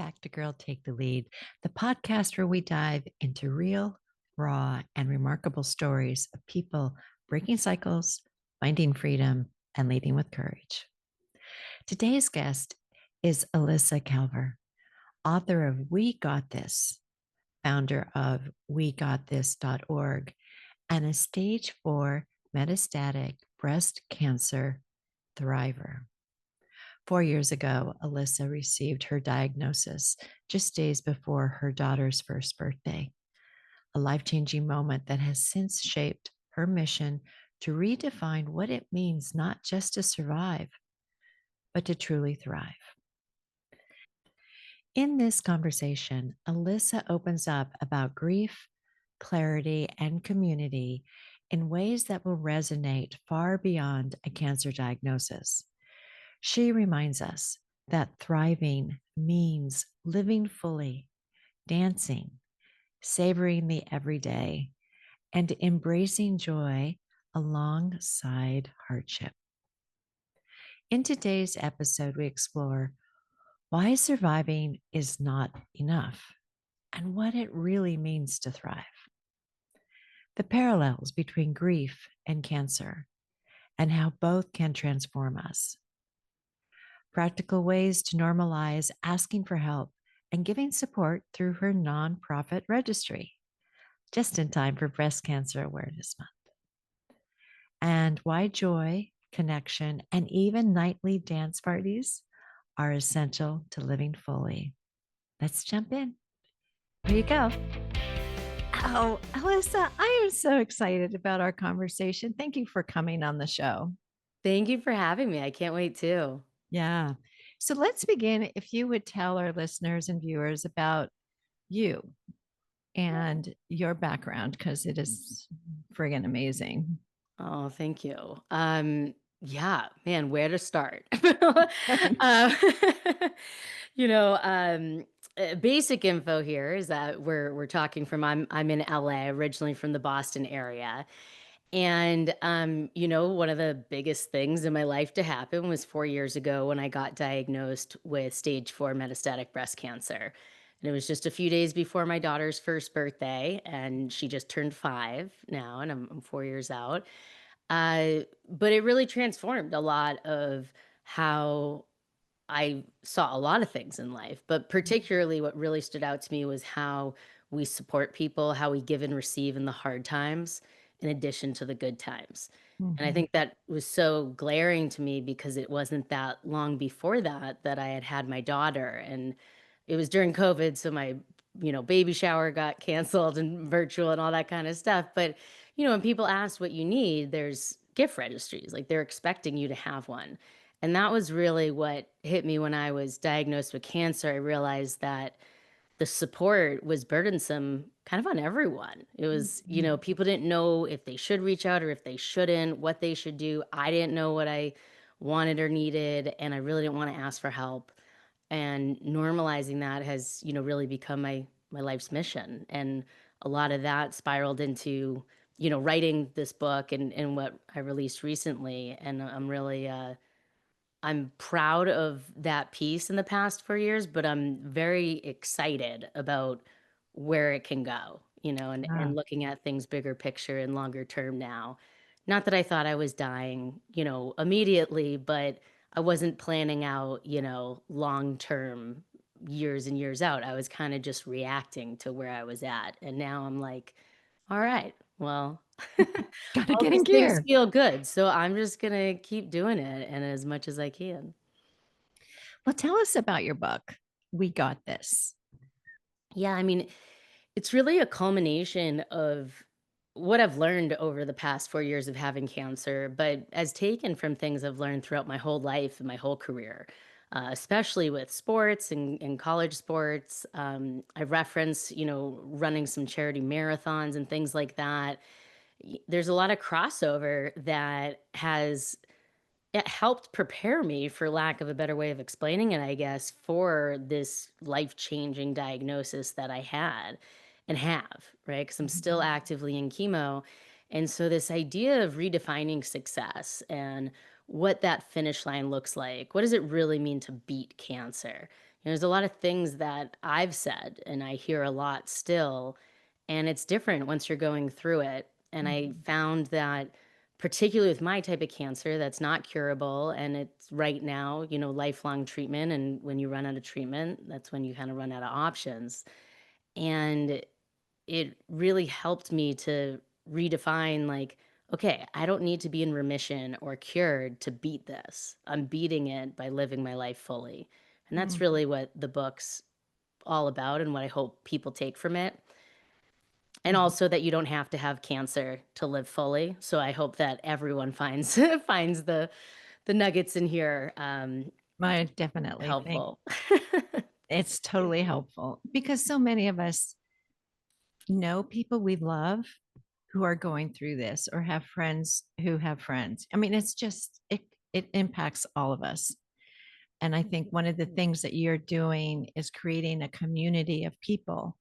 back to Girl Take the Lead, the podcast where we dive into real, raw, and remarkable stories of people breaking cycles, finding freedom, and leading with courage. Today's guest is Elissa Calver, author of We Got This, founder of WeGotThis.org, and a stage 4 metastatic breast cancer thriver. 4 years ago, Elissa received her diagnosis just days before her daughter's first birthday, a life changing moment that has since shaped her mission to redefine what it means not just to survive, but to truly thrive. In this conversation, Elissa opens up about grief, clarity, and community in ways that will resonate far beyond a cancer diagnosis. She reminds us that thriving means living fully, dancing, savoring the everyday, and embracing joy alongside hardship. In today's episode, we explore why surviving is not enough and what it really means to thrive, the parallels between grief and cancer, and how both can transform us, practical ways to normalize asking for help and giving support through her nonprofit registry, just in time for Breast Cancer Awareness Month, and why joy, connection, and even nightly dance parties are essential to living fully. Let's jump in. Here you go. Oh, Alyssa, I am so excited about our conversation. Thank you for coming on the show. Thank you for having me. I can't wait too. Yeah. So let's begin. If you would tell our listeners and viewers about you and your background, because it is friggin' amazing. Oh, thank you. Yeah, man, where to start? Okay. Uh, you know, basic info here is that we're talking from I'm in LA, originally from the Boston area. And one of the biggest things in my life to happen was 4 years ago when I got diagnosed with stage 4 metastatic breast cancer. And it was just a few days before my daughter's first birthday, and she just turned 5 now, and I'm 4 years out. But it really transformed a lot of how I saw a lot of things in life, but particularly what really stood out to me was how we support people, how we give and receive in the hard times in addition to the good times. And I Mhm. think that was so glaring to me because it wasn't that long before that that I had had my daughter, and it was during COVID, so my baby shower got canceled and virtual and all that kind of stuff. But when people ask what you need, there's gift registries, like they're expecting you to have one. And that was really what hit me when I was diagnosed with cancer. I realized that the support was burdensome kind of on everyone. It was, Mhm. people didn't know if they should reach out or if they shouldn't, what they should do. I didn't know what I wanted or needed, and I really didn't want to ask for help. And normalizing that has, really become my life's mission. And a lot of that spiraled into, writing this book and what I released recently. And I'm really I'm proud of that piece in the past 4 years, but I'm very excited about where it can go, and Yeah. looking at things bigger picture and longer term now. Not that I thought I was dying, immediately, but I wasn't planning out, long term years and years out. I was kind of just reacting to where I was at. And now I'm like, all right, well, Got to all get in these things gear. feel good. So I'm just going to keep doing it and as much as I can. Well, tell us about your book. We got this. Yeah, I mean, it's really a culmination of what I've learned over the past 4 years of having cancer, but as taken from things I've learned throughout my whole life and my whole career, especially with sports and college sports. I reference, running some charity marathons and things like that. There's a lot of crossover that has it helped prepare me, for lack of a better way of explaining it, I guess, for this life-changing diagnosis that I had and have, right? Because I'm still Mhm. actively in chemo. And so this idea of redefining success and what that finish line looks like, what does it really mean to beat cancer? There's a lot of things that I've said and I hear a lot still, and it's different once you're going through it. And I Mhm. found that particularly with my type of cancer that's not curable and it's right now, lifelong treatment. And when you run out of treatment, that's when you kind of run out of options. And it really helped me to redefine like, okay, I don't need to be in remission or cured to beat this. I'm beating it by living my life fully. And that's Mhm. really what the book's all about and what I hope people take from it. And Mhm. also that you don't have to have cancer to live fully. So I hope that everyone finds finds the nuggets in here I definitely think helpful. it's totally helpful because so many of us know people we love who are going through this or have friends who have friends. I mean, it's just it impacts all of us. And I think one of the things that you're doing is creating a community of people.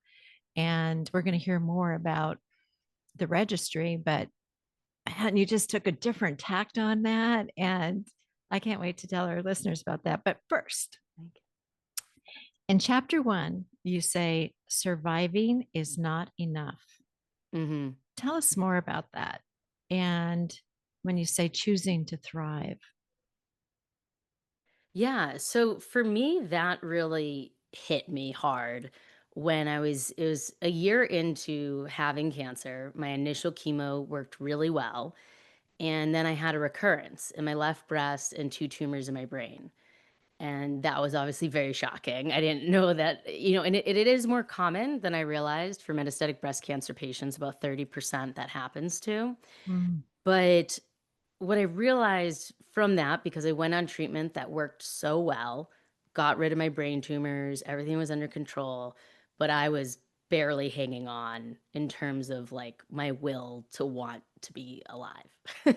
And we're going to hear more about the registry, but and you just took a different tact on that. And I can't wait to tell our listeners about that. But first, in chapter 1, you say surviving is not enough. Mhm. Tell us more about that. And when you say choosing to thrive. Yeah, so for me, that really hit me hard when it was a year into having cancer. My initial chemo worked really well. And then I had a recurrence in my left breast and two tumors in my brain. And that was obviously very shocking. I didn't know that, and it is more common than I realized for metastatic breast cancer patients, about 30% that happens to. Mm, But what I realized from that, because I went on treatment that worked so well, got rid of my brain tumors, everything was under control, but I was barely hanging on in terms of like my will to want to be alive.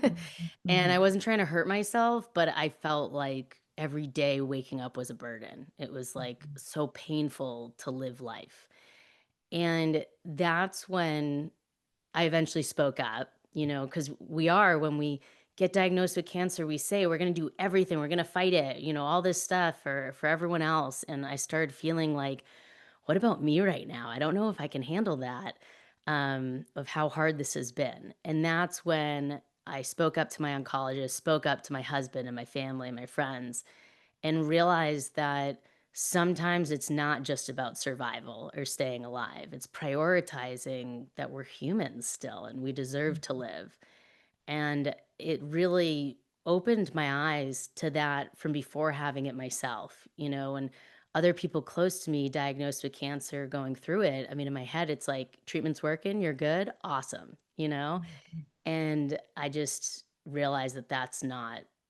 mhm, And I mhm, wasn't trying to hurt myself, but I felt like every day waking up was a burden. It was like mhm, so painful to live life. And that's when I eventually spoke up, because when we get diagnosed with cancer, we say we're going to do everything, we're going to fight it, all this stuff for everyone else. And I started feeling like, what about me right now? I don't know if I can handle that, of how hard this has been. And that's when I spoke up to my oncologist, spoke up to my husband and my family and my friends, and realize that sometimes it's not just about survival or staying alive. It's prioritizing that we're humans still and we deserve to mhm, live. And it really opened my eyes to that from before having it myself, and other people close to me diagnosed with cancer going through it. I mean, in my head, it's like treatment's working, you're good, awesome. mhm. And I just realized that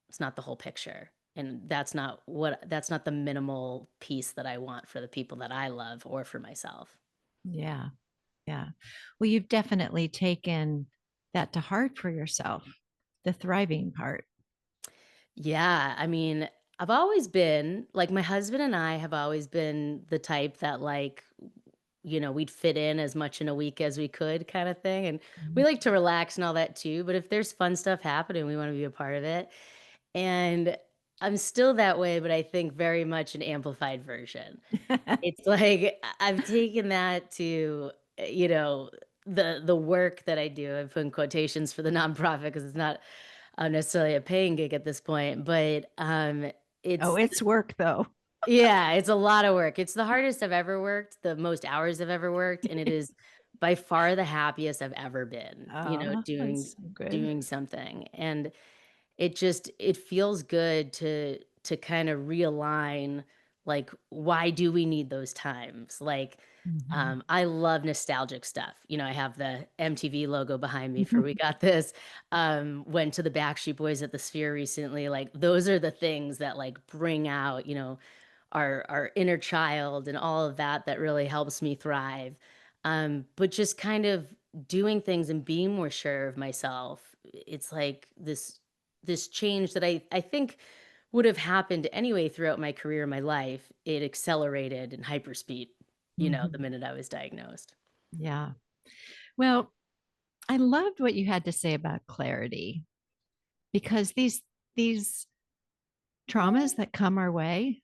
it's not the whole picture. And that's not the minimal piece that I want for the people that I love or for myself. Yeah. Yeah. Well, you've definitely taken that to heart for yourself, the thriving part. Yeah, I mean, I've always been like my husband and I have always been the type that like we'd fit in as much in a week as we could kind of thing. And we Mhm. like to relax and all that too, but if there's fun stuff happening, we want to be a part of it. And I'm still that way, but I think very much an amplified version. It's like I've taken that to, the work that I do. I put in quotations for the nonprofit because it's not necessarily a paying gig at this point, but Oh, it's it's work though. yeah, it's a lot of work. It's the hardest I've ever worked, the most hours I've ever worked, and it is by far the happiest I've ever been, Oh, doing that's so good. doing something. And it feels good to kind of realign, like, why do we need those times? Like, Mhm. I love nostalgic stuff. I have the MTV logo behind me for We Got This. Went to the Backstreet Boys at the Sphere recently. Like, those are the things that like bring out, our inner child and all of that that really helps me thrive. But just kind of doing things and being more sure of myself. It's like this change that I think would have happened anyway throughout my career, my life. It accelerated in hyperspeed, the Mhm. minute I was diagnosed. Yeah. Well, I loved what you had to say about clarity because these traumas that come our way,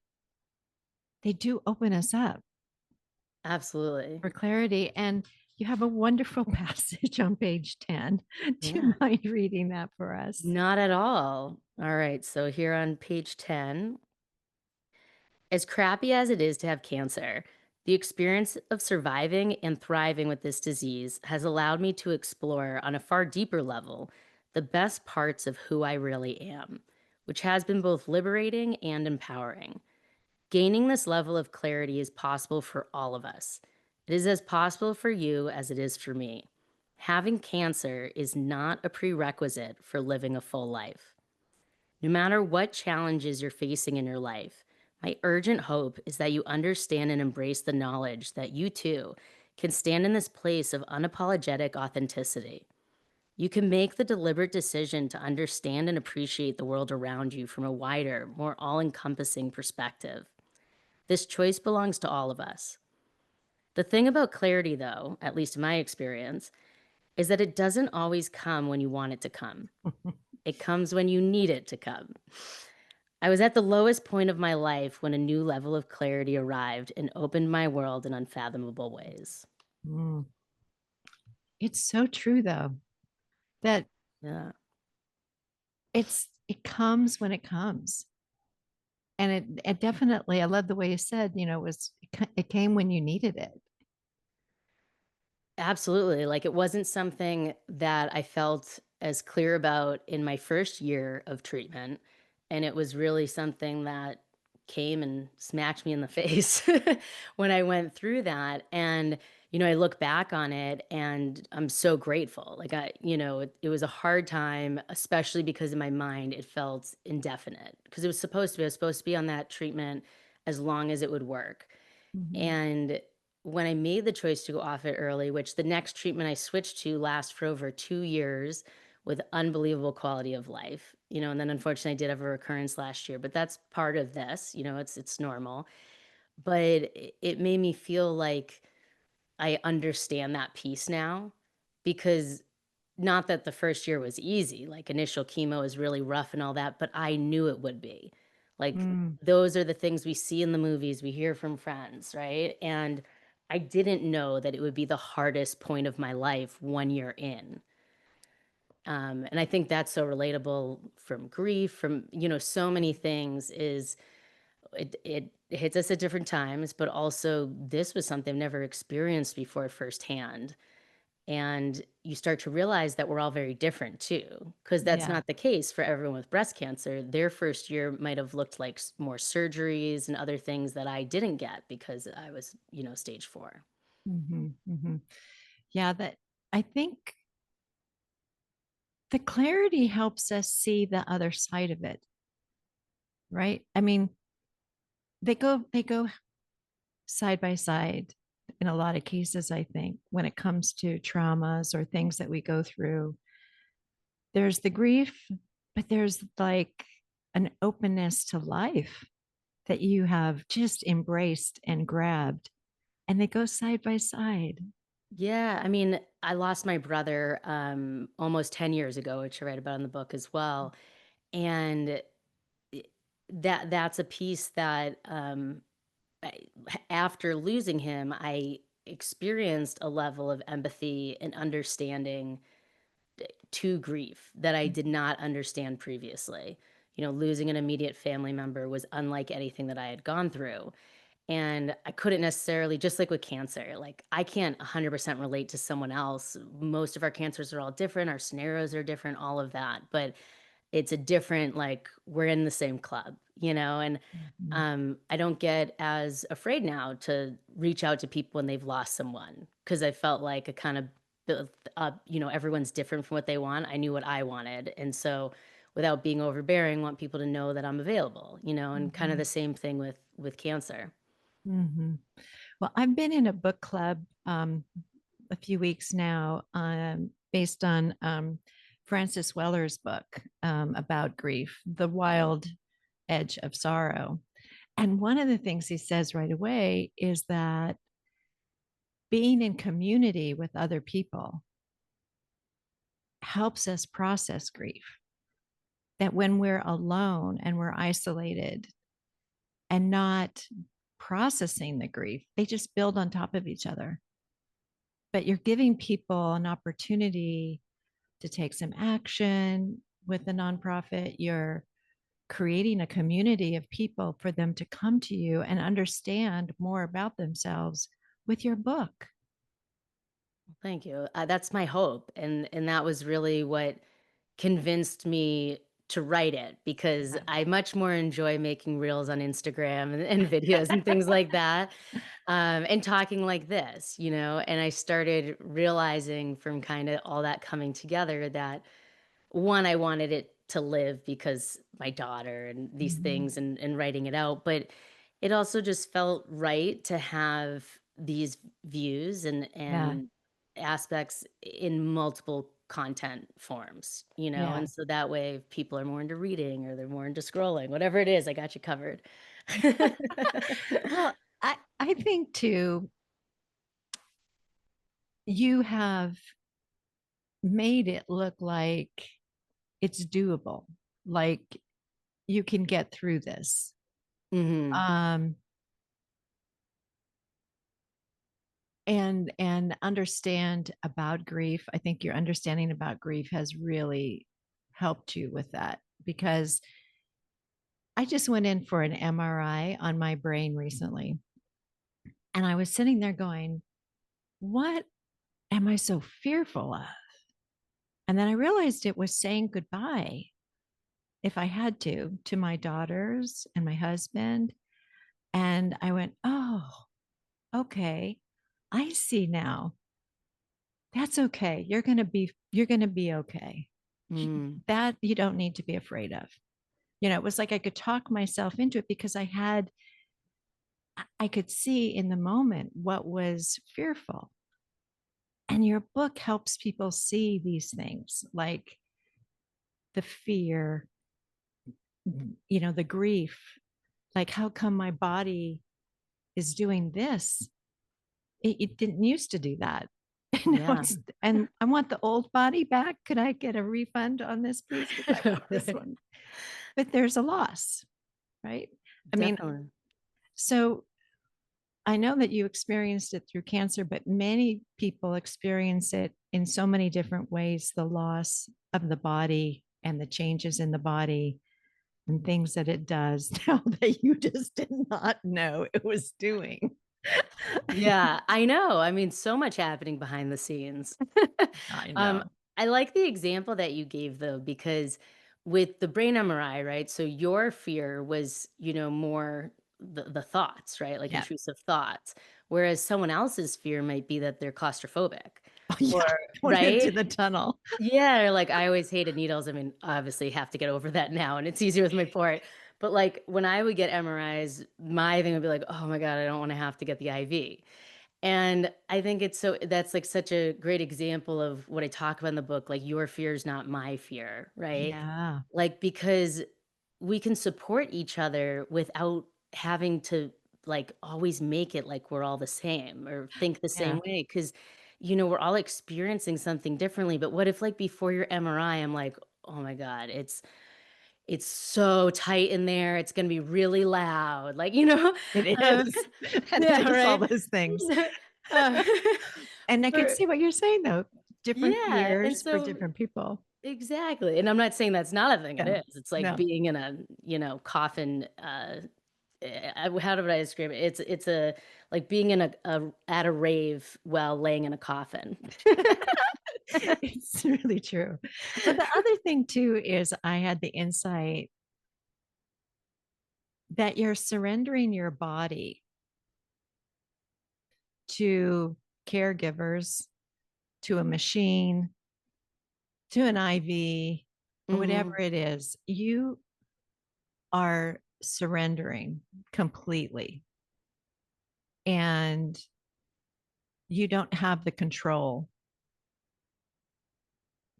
they do open us up Absolutely. for clarity. And you have a wonderful passage on page 10. Do Yeah. you mind reading that for us? Not at all. All right. So here on page 10, as crappy as it is to have cancer, the experience of surviving and thriving with this disease has allowed me to explore on a far deeper level the best parts of who I really am, which has been both liberating and empowering. Gaining this level of clarity is possible for all of us. It is as possible for you as it is for me. Having cancer is not a prerequisite for living a full life. No matter what challenges you're facing in your life, my urgent hope is that you understand and embrace the knowledge that you too can stand in this place of unapologetic authenticity. You can make the deliberate decision to understand and appreciate the world around you from a wider, more all encompassing perspective. This choice belongs to all of us. The thing about clarity, though, at least in my experience, is that it doesn't always come when you want it to come. It comes when you need it to come. I was at the lowest point of my life when a new level of clarity arrived and opened my world in unfathomable ways. Mm. It's so true, though, that Yeah, it comes when it comes. And it definitely, I love the way you said, it came when you needed it. absolutely. Like it wasn't something that I felt as clear about in my first year of treatment. And it was really something that came and smacked me in the face when I went through that. And, I look back on it and I'm so grateful. Like it was a hard time, especially because in my mind it felt indefinite because I was supposed to be on that treatment as long as it would work. Mhm. And when I made the choice to go off it early, which the next treatment I switched to lasts for over 2 years with unbelievable quality of life, and then unfortunately I did have a recurrence last year, but that's part of this, it's normal. But it made me feel like I understand that piece now because not that the first year was easy, like, initial chemo is really rough and all that, but I knew it would be. Like, Mm. those are the things we see in the movies, we hear from friends, right? And I didn't know that it would be the hardest point of my life 1 year in. And I think that's so relatable from grief, from, so many things is it hits us at different times, but also this was something I've never experienced before firsthand. And you start to realize that we're all very different too, because that's Yeah. not the case for everyone with breast cancer. Their first year might have looked like more surgeries and other things that I didn't get because I was, stage 4. Hmm. Yeah. That I think the clarity helps us see the other side of it, right? I mean, they go side by side in a lot of cases, I think, when it comes to traumas or things that we go through. There's the grief, but there's like an openness to life that you have just embraced and grabbed, and they go side by side. Yeah, I mean, I lost my brother almost 10 years ago, which I write about in the book as well. And i- that's a piece that after losing him, I experienced a level of empathy and understanding to grief that I did not understand previously. Losing an immediate family member was unlike anything that I had gone through. And I couldn't necessarily, just like with cancer, like I can't 100% relate to someone else. Most of our cancers are all different, our scenarios are different, all of that. But it's a different, like, we're in the same club, and, Mhm. I don't get as afraid now to reach out to people when they've lost someone because I felt like a kind of built up, everyone's different from what they want. I knew what I wanted, and so without being overbearing, want people to know that I'm available, and kind of the Mhm. same thing with cancer. Mhm. Well, I've been in a book club a few weeks now, based on Francis Weller's book about grief, The Wild Edge of Sorrow. And one of the things he says right away is that being in community with other people helps us process grief. That when we're alone and we're isolated and not processing the grief. They just build on top of each other. But you're giving people an opportunity to take some action with the nonprofit. You're creating a community of people for them to come to you and understand more about themselves with your book. Thank you. That's my hope, and that was really what convinced me to write it because Yeah. I much more enjoy making reels on Instagram and videos and things like that, and talking like this, And I started realizing from kind of all that coming together that one, I wanted it to live because my daughter and these Mhm. things and writing it out, but it also just felt right to have these views Yeah. and aspects in multiple content forms, Yeah. and so that way if people are more into reading or they're more into scrolling, whatever it is, I got you covered. Well, I think too, you have made it look like it's doable, like you can get through this. Mhm. Um, and understand about grief. I think your understanding about grief has really helped you with that because I just went in for an MRI on my brain recently. And I was sitting there going, what am I so fearful of? And then I realized it was saying goodbye, if I had to my daughters and my husband. And I went, oh, okay. I see now. That's okay. You're going to be okay. Mm. That you don't need to be afraid of. It was like I could talk myself into it because I could see in the moment what was fearful. And your book helps people see these things like the fear, the grief, like how come my body is doing this? It didn't used to do that. Yeah. And I want the old body back. Could I get a refund on this, please? Because I want this Right. one. But there's a loss, right? I mean, Definitely. so I know that you experienced it through cancer, but many people experience it in so many different ways, the loss of the body and the changes in the body and things that it does now that you just did not know it was doing. Yeah, I know. I mean, so much happening behind the scenes. I Um, know. I like the example that you gave though, because with the brain MRI, right? So your fear was, more the thoughts, right? Like Yeah. intrusive thoughts. Whereas someone else's fear might be that they're claustrophobic. Oh, Or yeah. Going into right? the tunnel. Yeah, or like I always hated needles. I mean, obviously have to get over that now and it's easier with my port. But like when I would get MRIs, my thing would be like, oh my God, I don't want to have to get the IV. And I think that's like such a great example of what I talk about in the book, like your fear is not my fear, right? Yeah. Like because we can support each other without having to like always make it like we're all the same or think the Yeah. same way because we're all experiencing something differently. But what if like before your MRI, I'm like, oh my God, it's so tight in there. It's gonna be really loud. Like, It um, is. And it yeah, is all right. those things. Uh, And I could for see what you're saying, though. Different yeah, and fears for so different people. exactly, and I'm not saying that's not a thing, it Yeah. is. It's like No. being in a, coffin, how did I describe it? It's a like being in a at a rave while laying in a coffin. It's really true. But the other thing too is I had the insight that you're surrendering your body to caregivers, to a machine, to an IV, or whatever Mhm, it is. You are surrendering completely. And you don't have the control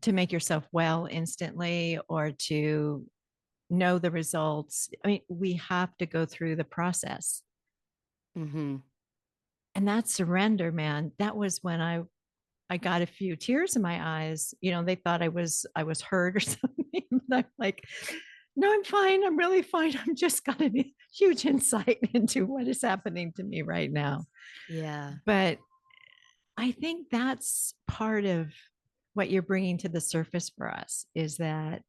to make yourself well instantly or to know the results. I mean, we have to go through the process. mhm. And that surrender, man, that was when I got a few tears in my eyes. They thought I was hurt or something. I'm like, No, I'm fine. I'm really fine. I'm just got a huge insight into what is happening to me right now. Yeah. But I think that's part of what you're bringing to the surface for us is that,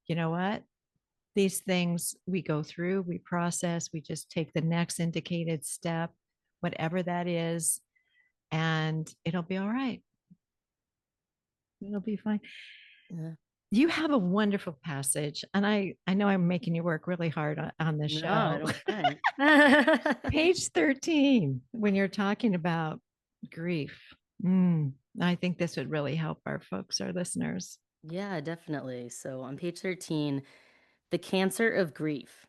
you know what? These things we go through, we process, we just take the next indicated step, whatever that is, and it'll be all right. It'll be fine. Yeah. You have a wonderful passage, and I know I'm making you work really hard on this No, I show. don't think. Page 13, when you're talking about grief. I think this would really help our folks, our listeners. Yeah, definitely. So on page 13, the cancer of grief.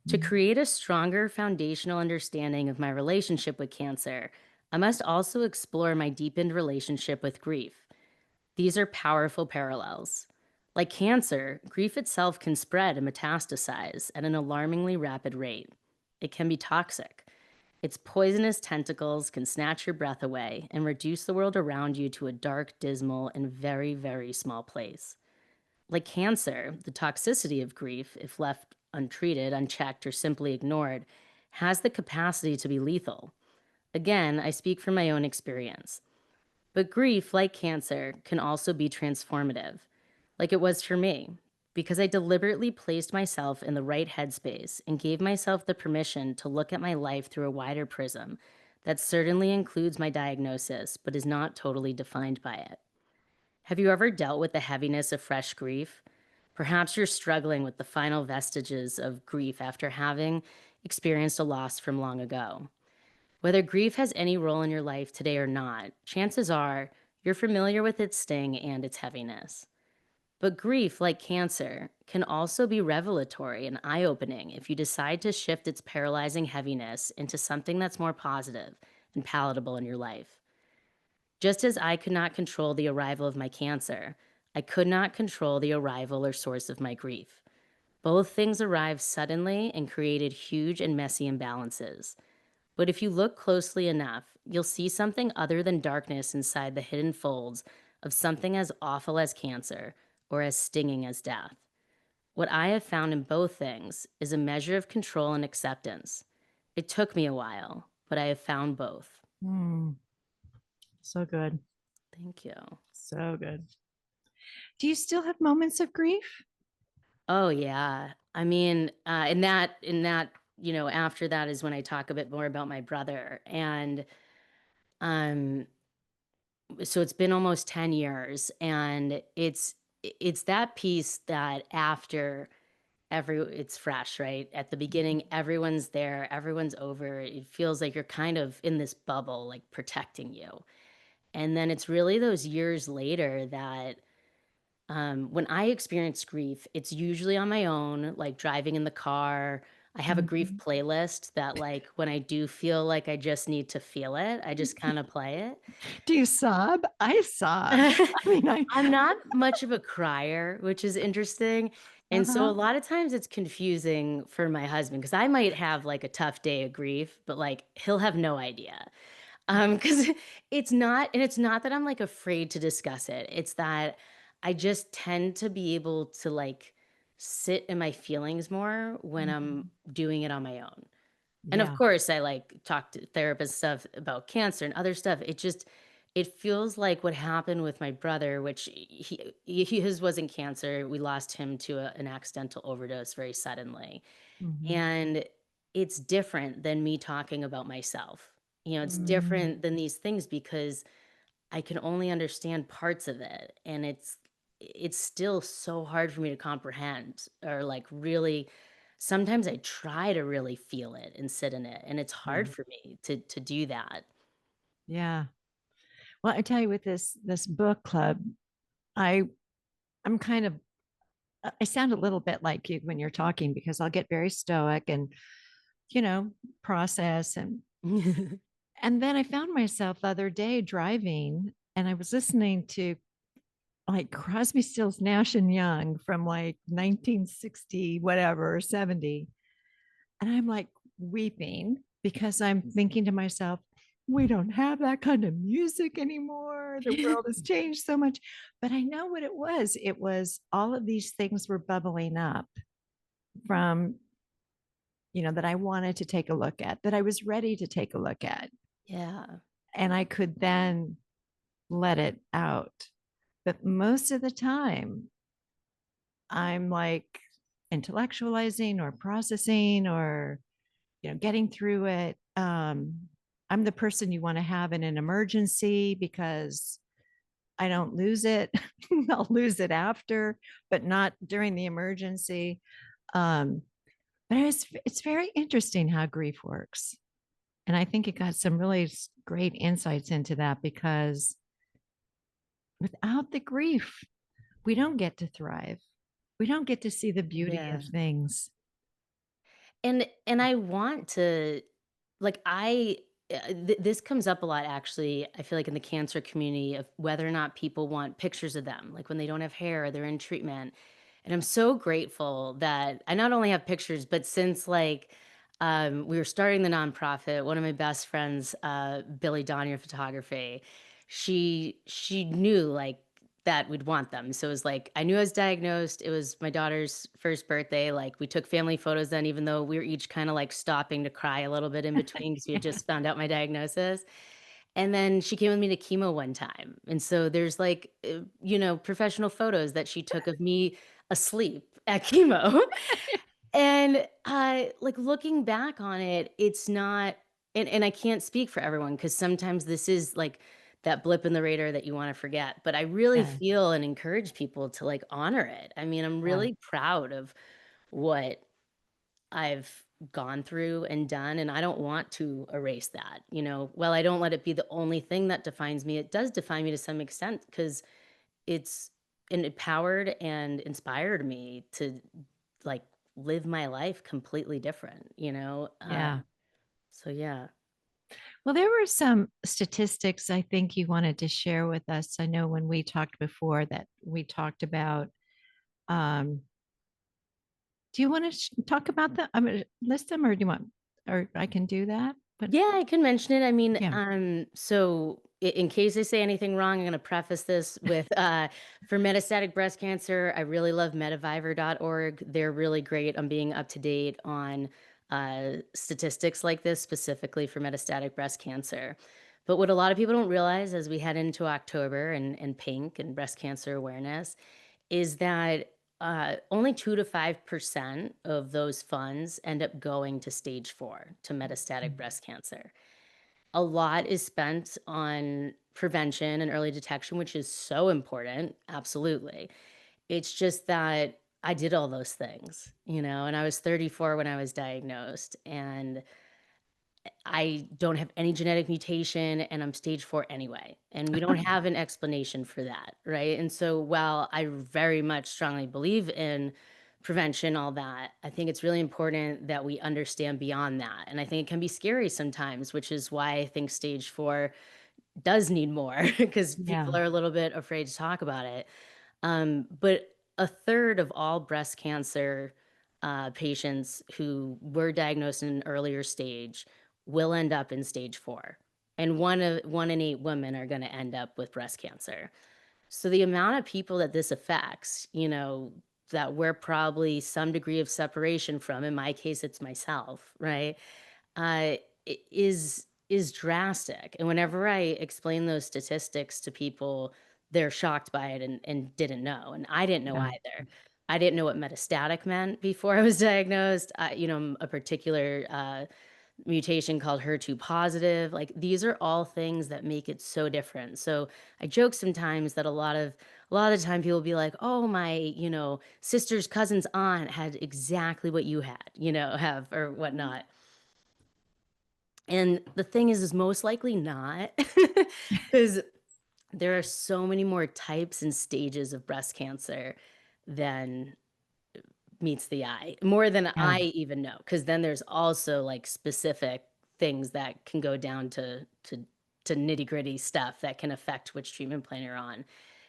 To Mhm. create a stronger foundational understanding of my relationship with cancer, I must also explore my deepened relationship with grief. These are powerful parallels. Like cancer, grief itself can spread and metastasize at an alarmingly rapid rate. It can be toxic. Its poisonous tentacles can snatch your breath away and reduce the world around you to a dark, dismal, and very, very small place. Like cancer, the toxicity of grief, if left untreated, unchecked, or simply ignored, has the capacity to be lethal. Again, I speak from my own experience. But grief, like cancer, can also be transformative, like it was for me, because I deliberately placed myself in the right headspace and gave myself the permission to look at my life through a wider prism that certainly includes my diagnosis, but is not totally defined by it. Have you ever dealt with the heaviness of fresh grief? Perhaps you're struggling with the final vestiges of grief after having experienced a loss from long ago. Whether grief has any role in your life today or not, chances are you're familiar with its sting and its heaviness. But grief, like cancer, can also be revelatory and eye opening if you decide to shift its paralyzing heaviness into something that's more positive and palatable in your life. Just as I could not control the arrival of my cancer, I could not control the arrival or source of my grief. Both things arrived suddenly and created huge and messy imbalances. But if you look closely enough, you'll see something other than darkness inside the hidden folds of something as awful as cancer or as stinging as death. What I have found in both things is a measure of control and acceptance. It took me a while, but I have found both. Mm, so good. Thank you. So good. Do you still have moments of grief? Oh yeah. I mean, after that is when I talk a bit more about my brother. And um so it's been almost 10 years, and it's that piece that after every it's fresh, right? At the beginning, everyone's there, everyone's over. It feels like you're kind of in this bubble, like protecting you. And then it's really those years later that when I experience grief, it's usually on my own, like driving in the car. I have a grief Mhm. playlist that, like, when I do feel like I just need to feel it, I just kind of play it. Do you sob? I sob. I mean, I'm not much of a crier, which is interesting. And so uh-huh. a lot of times it's confusing for my husband because I might have like a tough day of grief, but like he'll have no idea. Because it's not that I'm like afraid to discuss it. It's that I just tend to be able to like sit in my feelings more when I'm Mhm. doing it on my own. And of Yeah. course, I like talk to therapists stuff about cancer and other stuff. It feels like what happened with my brother, which his wasn't cancer. We lost him to an accidental overdose very suddenly, Mhm. and it's different than me talking about myself. It's Mm, different than these things because I can only understand parts of it, and it's still so hard for me to comprehend or like really sometimes I try to really feel it and sit in it, and it's hard yeah. for me to do that. Yeah. Well, I tell you, with this book club, I I'm kind of I sound a little bit like you when you're talking because I'll get very stoic and you know process and then I found myself the other day driving and I was listening to like Crosby, Stills, Nash and Young from like 1960 whatever or 70, and I'm like weeping because I'm thinking to myself, we don't have that kind of music anymore. The world has changed so much. But I know what it was. It was all of these things were bubbling up. from, that I wanted to take a look at, that I was ready to take a look at. Yeah. And I could then let it out. But most of the time, I'm like intellectualizing or processing or, getting through it. I'm the person you want to have in an emergency because I don't lose it. I'll lose it after, but not during the emergency. Um, but it's very interesting how grief works. And I think it got some really great insights into that because without the grief, we don't get to thrive. We don't get to see the beauty Yeah. of things. And I want to like, this comes up a lot, actually, I feel like in the cancer community, of whether or not people want pictures of them, like when they don't have hair or they're in treatment. And I'm so grateful that I not only have pictures, but since, like, we were starting the nonprofit, one of my best friends, Billy Donnier Photography, she knew, like, that we'd want them. So it was like, I knew I was diagnosed. It was my daughter's first birthday. Like, we took family photos then, even though we were each kind of like stopping to cry a little bit in between because we had just found out my diagnosis. And then she came with me to chemo one time. And so there's like, professional photos that she took of me asleep at chemo. And, like, looking back on it, it's not, and I can't speak for everyone because sometimes this is, like, that blip in the radar that you wanna forget, but I really Yeah. feel and encourage people to, like, honor it. I mean, I'm Yeah. really proud of what I've gone through and done, and I don't want to erase that, you know? While I don't let it be the only thing that defines me, it does define me to some extent because it's empowered and inspired me to, like, live my life completely different, you know? Yeah. So yeah. Well, there were some statistics I think you wanted to share with us. I know when we talked before that we talked about, um, do you want to talk about them? I'm going to list them or do you want, or I can do that? But Yeah, I can mention it. I mean, yeah. so in case I say anything wrong, I'm going to preface this with for metastatic breast cancer, I really love metavivor.org. They're really great on being up to date on statistics like this, specifically for metastatic breast cancer. But what a lot of people don't realize as we head into October and pink and breast cancer awareness is that only 2 to 5% of those funds end up going to stage 4, to metastatic breast cancer. A lot is spent on prevention and early detection, which is so important, absolutely. It's just that I did all those things, and I was 34 when I was diagnosed, and I don't have any genetic mutation and I'm stage 4 anyway. And we don't have an explanation for that, right? And so while I very much strongly believe in prevention, all that, I think it's really important that we understand beyond that. And I think it can be scary sometimes, which is why I think stage 4 does need more because Yeah. people are a little bit afraid to talk about it. But a third of all breast cancer patients who were diagnosed in an earlier stage will end up in stage 4, and one in 8 women are going to end up with breast cancer. So the amount of people that this affects, that we're probably some degree of separation from. In my case, it's myself, right? Is drastic. And whenever I explain those statistics to people, they're shocked by it and didn't know. And I didn't know Yeah. either. I didn't know what metastatic meant before I was diagnosed. A particular mutation called HER2 positive. Like, these are all things that make it so different. So I joke sometimes that a lot of the time people will be like, "Oh, my, sister's cousin's aunt had exactly what you had, have or whatnot." And the thing is most likely not, because there are so many more types and stages of breast cancer than meets the eye, more than Yeah. I even know. Because then there's also, like, specific things that can go down to nitty-gritty stuff that can affect which treatment plan you're on.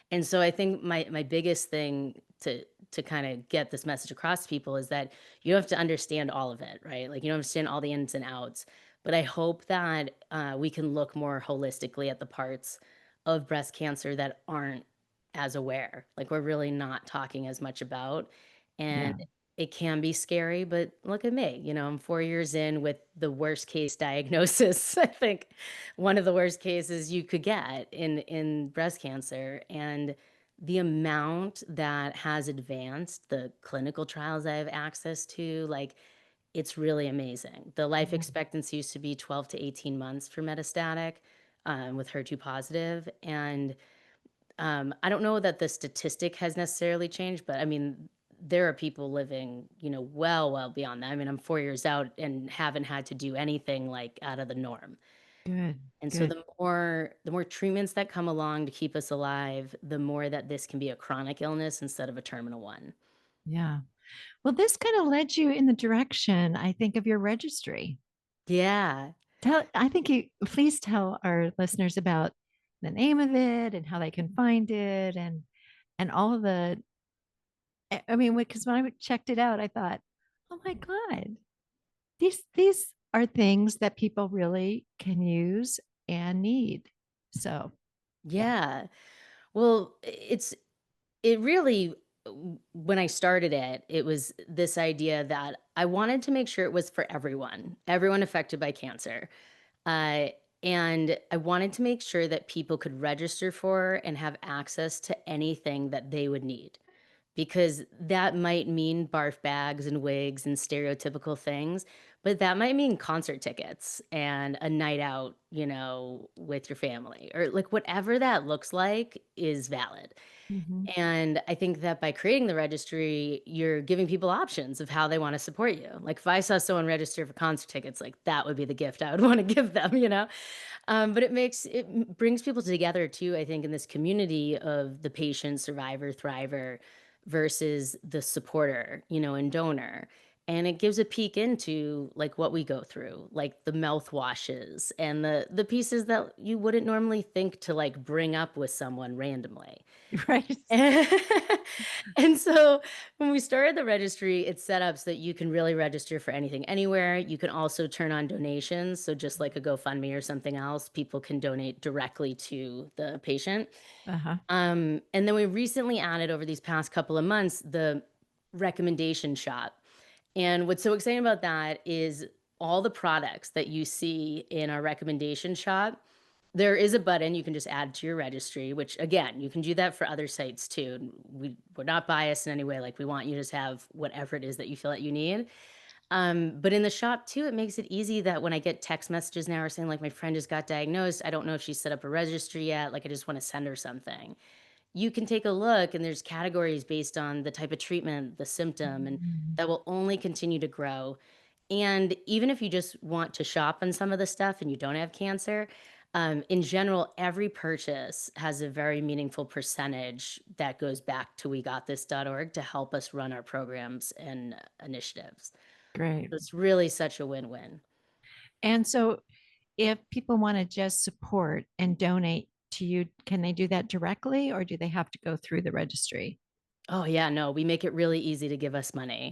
And so I think my biggest thing to kinda get this message across to people is that you have to understand all of it, right? Like, you don't understand all the ins and outs, but I hope that, we can look more holistically at the parts of breast cancer that aren't as aware, like, we're really not talking as much about, and Yeah. it can be scary, but look at me, I'm 4 years in with the worst case diagnosis, I think one of the worst cases you could get in breast cancer, and the amount that has advanced, the clinical trials I have access to, like, it's really amazing. The life Yeah. expectancy used to be 12 to 18 months for metastatic, with HER2 positive, and I don't know that the statistic has necessarily changed, but I mean, there are people living, well, well beyond that. I mean, I'm 4 years out and haven't had to do anything like out of the norm. Good. And so Good. the more treatments that come along to keep us alive, the more that this can be a chronic illness instead of a terminal one. Yeah. Well, this kind of led you in the direction, I think, of your registry. Yeah. I think you please tell our listeners about the name of it and how they can find it and all of the I mean, because when I checked it out, I thought, oh my God, these are things that people really can use and need. So yeah. Yeah. Well, it really when I started it, it was this idea that I wanted to make sure it was for everyone affected by cancer. Uh, and I wanted to make sure that people could register for and have access to anything that they would need. Because that might mean barf bags and wigs and stereotypical things, but that might mean concert tickets and a night out, with your family, or like whatever that looks like is valid. Mhm. And I think that by creating the registry, you're giving people options of how they want to support you. Like if I saw someone register for concert tickets, like that would be the gift I would want to give them. But it brings people together too, I think, in this community of the patient, survivor, thriver versus the supporter, and donor. And it gives a peek into like what we go through, like the mouth washes and the pieces that you wouldn't normally think to like bring up with someone randomly. Right. And so when we started the registry, it's set up so that you can really register for anything anywhere. You can also turn on donations. So just like a GoFundMe or something else, people can donate directly to the patient. Uh-huh. And then we recently added over these past couple of months the recommendation shop. And what's so exciting about that is all the products that you see in our recommendation shop, there is a button you can just add to your registry, which again, you can do that for other sites too. We're not biased in any way. Like we want you to just have whatever it is that you feel that you need. But in the shop too, it makes it easy that when I get text messages now or saying like my friend just got diagnosed, I don't know if she set up a registry yet. Like I just want to send her something. You can take a look and there's categories based on the type of treatment, the symptom, and Mhm. that will only continue to grow. And even if you just want to shop on some of the stuff and you don't have cancer, in general, every purchase has a very meaningful percentage that goes back to wegotthis.org to help us run our programs and initiatives. Great. So it's really such a win-win. And so if people want to just support and donate to you, can they do that directly or do they have to go through the registry? Oh yeah, no, we make it really easy to give us money.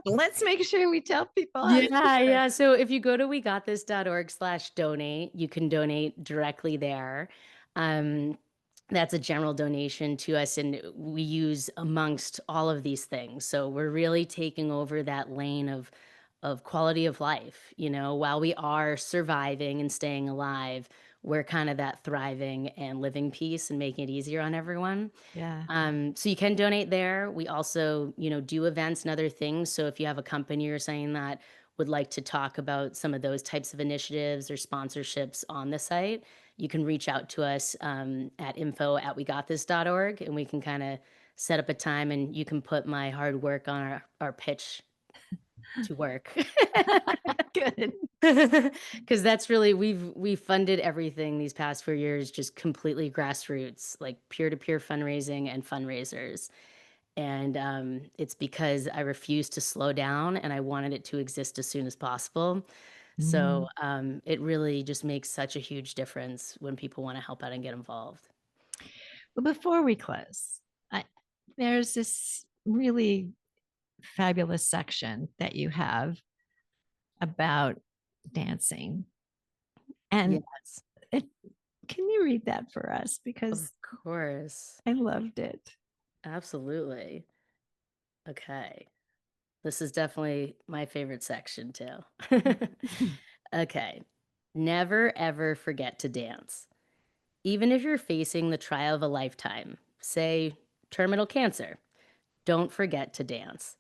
Let's make sure we tell people how to do Yeah, it. yeah. So if you go to wegotthis.org/donate, you can donate directly there. Um, that's a general donation to us, and we use amongst all of these things. So we're really taking over that lane of quality of life. While we are surviving and staying alive, we're kind of that thriving and living piece and making it easier on everyone. Yeah. So you can donate there. We also, do events and other things. So if you have a company or something that would like to talk about some of those types of initiatives or sponsorships on the site, you can reach out to us at info@wegotthis.org and we can kind of set up a time and you can put my hard work on our pitch to work. Good. Because that's really we've funded everything these past 4 years just completely grassroots, like peer-to-peer fundraising and fundraisers. And, it's because I refused to slow down and I wanted it to exist as soon as possible. So, Mm. it really just makes such a huge difference when people wanna help out and get involved. Well, before we close, I, there's this really fabulous section that you have about dancing. And Yes, it, can you read that for us? of Because course. I loved it. Absolutely. Okay. This is definitely my favorite section too. Okay. Never ever forget to dance. Even if you're facing the trial of a lifetime, say terminal cancer, don't forget to dance.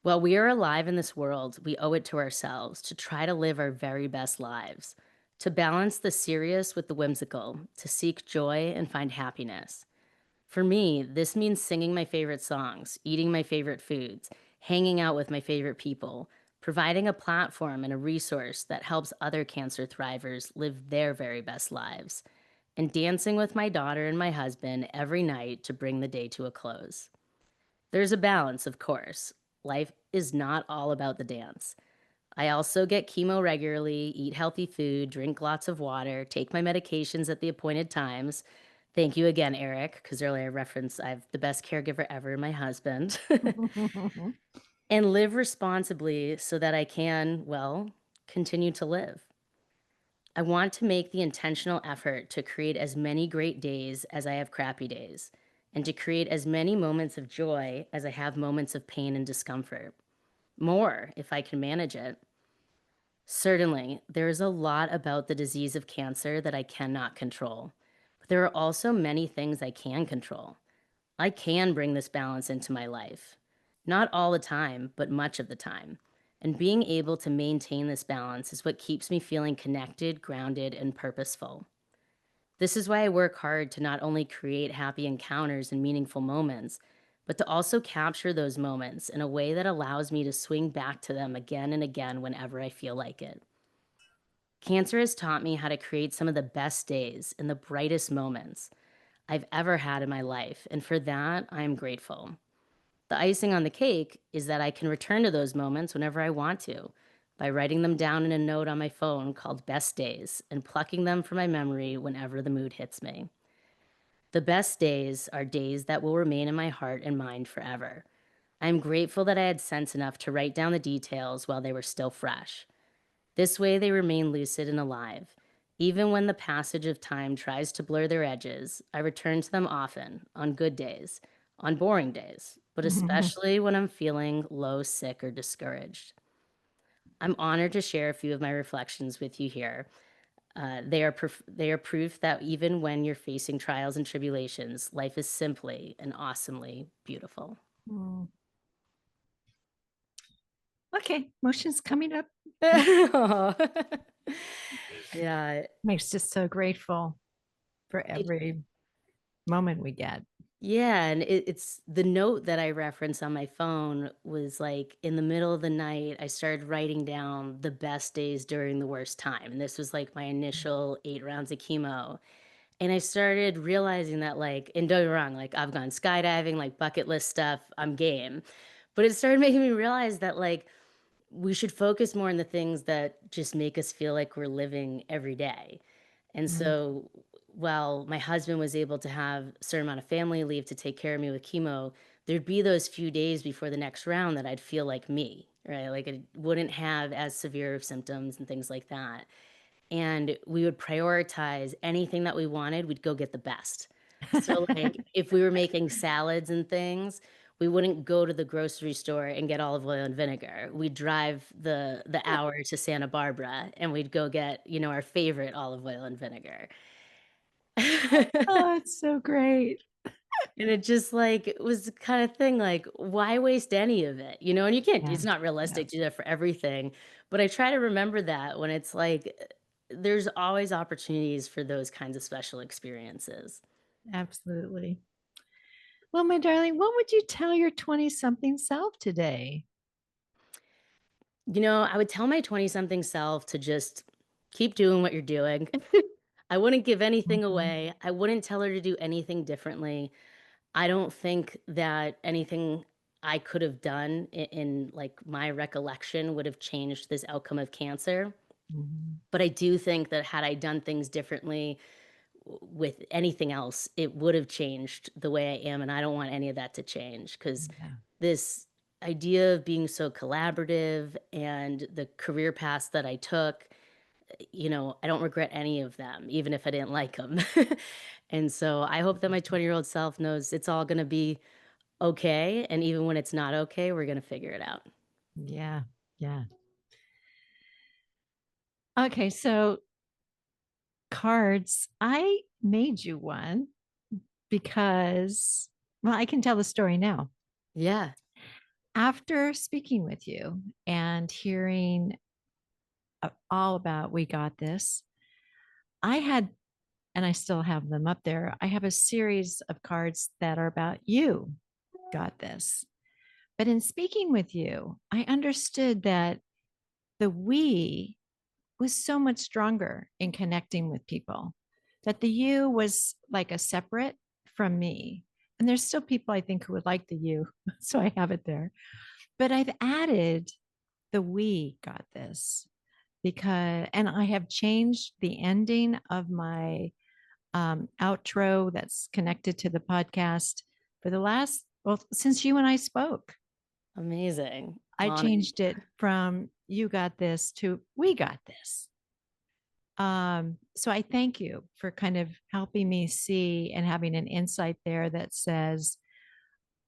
While we are alive in this world, we owe it to ourselves to try to live our very best lives, to balance the serious with the whimsical, to seek joy and find happiness. For me, this means singing my favorite songs, eating my favorite foods, hanging out with my favorite people, providing a platform and a resource that helps other cancer thrivers live their very best lives, and dancing with my daughter and my husband every night to bring the day to a close. There's a balance, of course. Life is not all about the dance. I also get chemo regularly, eat healthy food, drink lots of water, take my medications at the appointed times. Thank you again, Eric, because earlier I referenced I have the best caregiver ever, my husband, and live responsibly so that I can, well, continue to live. I want to make the intentional effort to create as many great days as I have crappy days, and to create as many moments of joy as I have moments of pain and discomfort. More, if I can manage it. Certainly, there is a lot about the disease of cancer that I cannot control, but there are also many things I can control. I can bring this balance into my life. Not all the time, but much of the time. And being able to maintain this balance is what keeps me feeling connected, grounded, and purposeful. This is why I work hard to not only create happy encounters and meaningful moments, but to also capture those moments in a way that allows me to swing back to them again and again whenever I feel like it. Cancer has taught me how to create some of the best days and the brightest moments I've ever had in my life, and for that, I am grateful. The icing on the cake is that I can return to those moments whenever I want to by writing them down in a note on my phone called Best Days and plucking them from my memory whenever the mood hits me. The best days are days that will remain in my heart and mind forever. I am grateful that I had sense enough to write down the details while they were still fresh. This way, they remain lucid and alive. Even when the passage of time tries to blur their edges, I return to them often, on good days, on boring days, but especially when I'm feeling low, sick, or discouraged. I'm honored to share a few of my reflections with you here. They are proof that even when you're facing trials and tribulations, life is simply and awesomely beautiful. Mm. Okay, emotions coming up. Yeah, Makes us so grateful for it every moment we get. Yeah, and it's the note that I referenced on my phone was like in the middle of the night, I started writing down the best days during the worst time. And this was like my initial 8 rounds of chemo. And I started realizing that, like, and don't get me wrong, like I've gone skydiving, like bucket list stuff, I'm game. But it started making me realize that, like, we should focus more on the things that just make us feel like we're living every day. And Mm. so while my husband was able to have a certain amount of family leave to take care of me with chemo, there'd be those few days before the next round that I'd feel like me, right? Like I wouldn't have as severe of symptoms and things like that. And we would prioritize anything that we wanted, we'd go get the best. So, like, if we were making salads and things, we wouldn't go to the grocery store and get olive oil and vinegar. We'd drive the hour to Santa Barbara, and we'd go get, our favorite olive oil and vinegar. Oh, it's so great. And it just, like, it was the kinda thing, like, why waste any of it, And you can't Yeah, it's not yeah, realistic to do that for everything, but I try to remember that when it's like, there's always opportunities for those kinds of special experiences. absolutely. Well, my darling, what would you tell your 20 something self today? I would tell my twenty-something self to just keep doing what you're doing. I wouldn't give anything Mhm, away. I wouldn't tell her to do anything differently. I don't think that anything I could have done in, like, my recollection would have changed this outcome of cancer. mhm. But I do think that had I done things differently with anything else, it would have changed the way I am, and I don't want any of that to change because Yeah. this idea of being so collaborative and the career paths that I took, I don't regret any of them, even if I didn't like them. And so I hope that my 20-year-old self knows it's all gonna be okay, and even when it's not okay, we're gonna figure it out. Yeah. Yeah. Okay. So cards, I made you one because, well, I can tell the story now. Yeah, After speaking with you and hearing all about We Got This, I had, and I still have them up there, I have a series of cards that are about you got this. But in speaking with you, I understood that the we was so much stronger in connecting with people, that the you was like a separate from me. And there's still people I think who would like the you. So I have it there. But I've added the we got this because, and I have changed the ending of my outro that's connected to the podcast for the last, well, since you and I spoke. amazing. I changed it from you got this to we got this. So I thank you for kind of helping me see and having an insight there that says,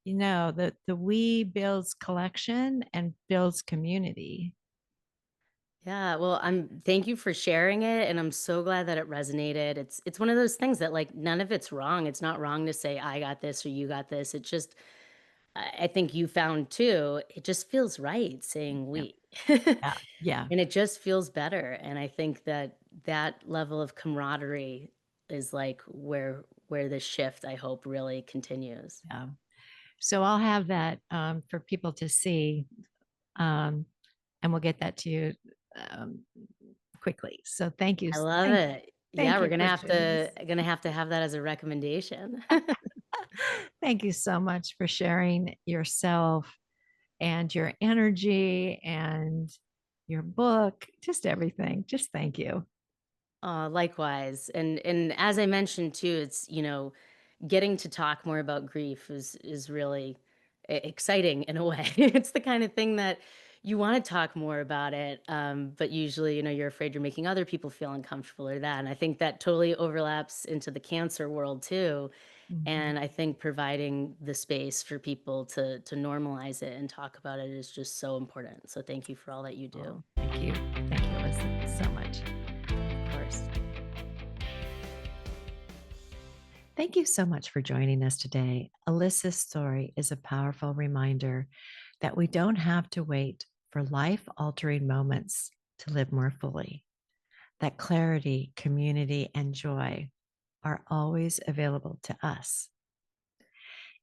the we builds collection and builds community. Yeah, well, thank you for sharing it, and I'm so glad that it resonated. It's one of those things that, like, none of it's wrong. It's not wrong to say I got this or you got this. It just I think you found too, it just feels right saying Yeah. we. Yeah. Yeah. And it just feels better, and I think that that level of camaraderie is, like, where the shift, I hope, really continues. Yeah. So I'll have that for people to see. Um, and we'll get that to you um, quickly. So thank you. I love Thank, it. Yeah, thank we're you gonna for have sharing to this. have that as a recommendation. Thank you so much for sharing yourself and your energy and your book, just everything. Just thank you. Likewise, and as I mentioned too, getting to talk more about grief is really exciting in a way. It's the kind of thing that you want to talk more about it, but usually, you're afraid you're making other people feel uncomfortable or that. And I think that totally overlaps into the cancer world too. Mhm. And I think providing the space for people to normalize it and talk about it is just so important. So thank you for all that you do. Oh, thank you. Thank you, Elissa, so much. Of course. Thank you so much for joining us today. Alyssa's story is a powerful reminder that we don't have to wait for life altering moments to live more fully, that clarity, community, and joy are always available to us.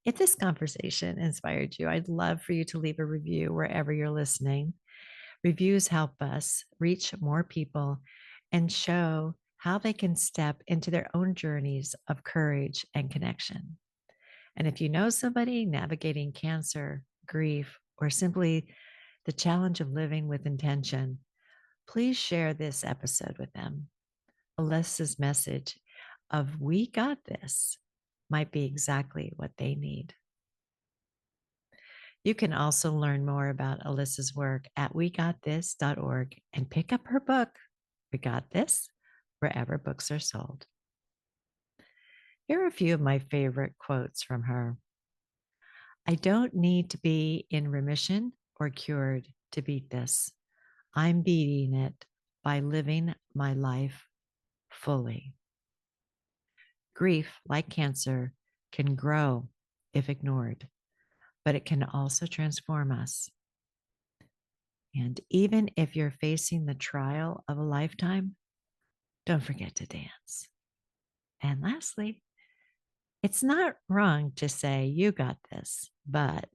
If this conversation inspired you, I'd love for you to leave a review wherever you're listening. Reviews help us reach more people and show how they can step into their own journeys of courage and connection. And if you know somebody navigating cancer, grief, or simply the challenge of living with intention, please share this episode with them. Alyssa's message of "We got this" might be exactly what they need. You can also learn more about Alyssa's work at wegotthis.org and pick up her book, We Got This, wherever books are sold. Here are a few of my favorite quotes from her. I don't need to be in remission or cured to beat this. I'm beating it by living my life fully. Grief, like cancer, can grow if ignored, but it can also transform us. And even if you're facing the trial of a lifetime, don't forget to dance. And lastly, it's not wrong to say you got this, but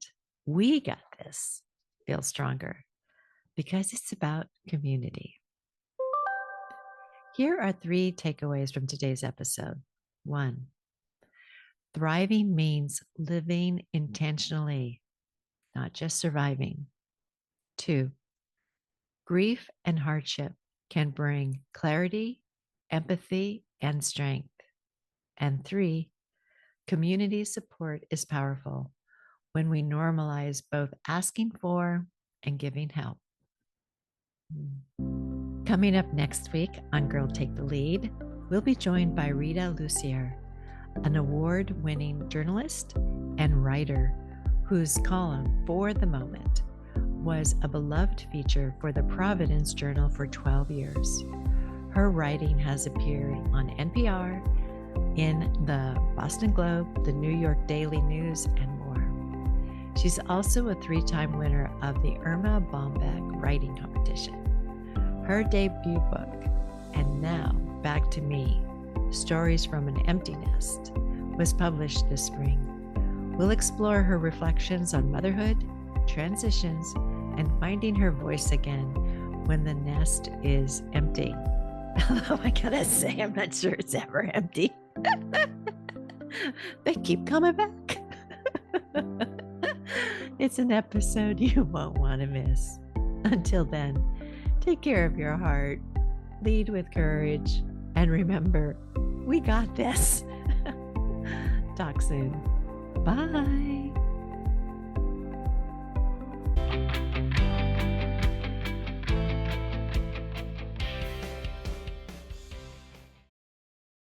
we got this feels stronger because it's about community. Here are 3 takeaways from today's episode. 1, thriving means living intentionally, not just surviving. 2, grief and hardship can bring clarity, empathy, and strength. And 3, community support is powerful when we normalize both asking for and giving help. Coming up next week on Girl Take the Lead, we'll be joined by Rita Lucier, an award winning journalist and writer whose column, For the Moment, was a beloved feature for the Providence Journal for 12 years. Her writing has appeared on NPR, in the Boston Globe, the New York Daily News, and more. She's also a 3-time winner of the Irma Bombeck Writing Competition. Her debut book, And Now Back to Me, Stories from an Empty Nest, was published this spring. We'll explore her reflections on motherhood, transitions, and finding her voice again when the nest is empty. Although I gotta say, I'm not sure it's ever empty. They keep coming back. It's an episode you won't want to miss. Until then, take care of your heart, lead with courage, and remember, we got this. Talk soon. Bye.